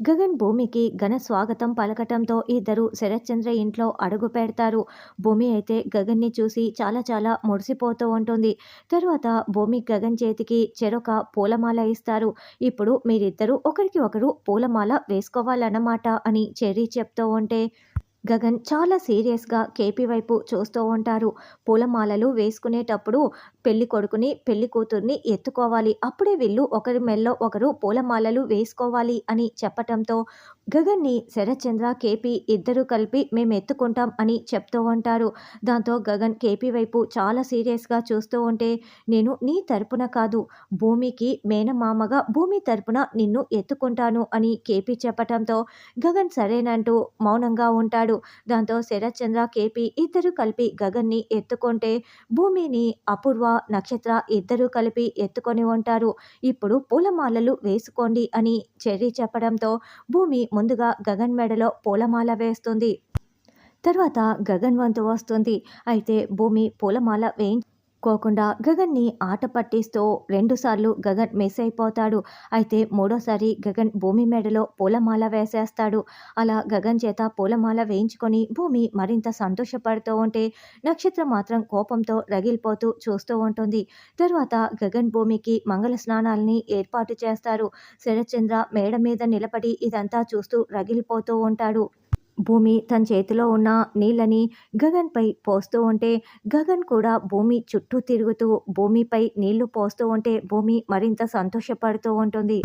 గగన్ భూమికి ఘన స్వాగతం పలకటంతో ఇద్దరు శరత్చంద్ర ఇంట్లో అడుగు పెడతారు. భూమి అయితే గగన్ని చూసి చాలా చాలా మురిసిపోతూ ఉంటుంది. తర్వాత భూమి గగన్ చేతికి చెరొక పూలమాల ఇస్తారు. ఇప్పుడు మీరిద్దరూ ఒకరికి ఒకరు పూలమాల వేసుకోవాలన్నమాట అని చెర్రీ చెప్తూ ఉంటే గగన్ చాలా సీరియస్గా కేపీ వైపు చూస్తూ ఉంటారు. పూలమాలలు వేసుకునేటప్పుడు పెళ్లి కొడుకుని పెళ్లి కూతుర్ని ఎత్తుకోవాలి, అప్పుడే వీళ్ళు ఒకరి మెల్లో ఒకరు పూలమాలలు వేసుకోవాలి అని చెప్పటంతో గగన్ని శరత్చంద్ర కేపీ ఇద్దరూ కలిపి మేము ఎత్తుకుంటాం అని చెప్తూ ఉంటారు. దాంతో గగన్ కేపీ వైపు చాలా సీరియస్గా చూస్తూ ఉంటే నేను నీ తరపున కాదు, భూమికి మేనమామగా భూమి తరపున నిన్ను ఎత్తుకుంటాను అని కేపీ చెప్పటంతో గగన్ సరేనంటూ మౌనంగా ఉంటాడు. దాంతో శరత్చంద్ర కేపీ ఇద్దరు కలిపి గగన్ని ఎత్తుకుంటే భూమిని అపూర్వ నక్షత్ర ఇద్దరూ కలిపి ఎత్తుకొని ఉంటారు. ఇప్పుడు పూలమాలలు వేసుకోండి అని చెర్రీ చెప్పడంతో భూమి ముందుగా గగన్ మెడలో పూలమాల వేస్తుంది. తర్వాత గగన్ వంతు వస్తుంది. అయితే భూమి పూలమాల వేయించుకోకుండా గగన్ని ఆట పట్టిస్తూ రెండుసార్లు గగన్ మిస్ అయిపోతాడు. అయితే మూడోసారి గగన్ భూమి మెడలో పూలమాల వేసేస్తాడు. అలా గగన్ చేత పూలమాల వేయించుకొని భూమి మరింత సంతోషపడుతూ ఉంటే నక్షత్రం మాత్రం కోపంతో రగిలిపోతూ చూస్తూ ఉంటుంది. తర్వాత గగన్ భూమికి మంగళ స్నానాల్ని ఏర్పాటు చేస్తారు. శరత్చంద్ర మేడ మీద నిలబడి ఇదంతా చూస్తూ రగిలిపోతూ ఉంటాడు. భూమి తన చేతిలో ఉన్న నీళ్ళని గగన్పై పోస్తూ ఉంటే గగన్ కూడా భూమి చుట్టూ తిరుగుతూ భూమిపై నీళ్లు పోస్తూ ఉంటే భూమి మరింత సంతోషపడుతూ ఉంటుంది.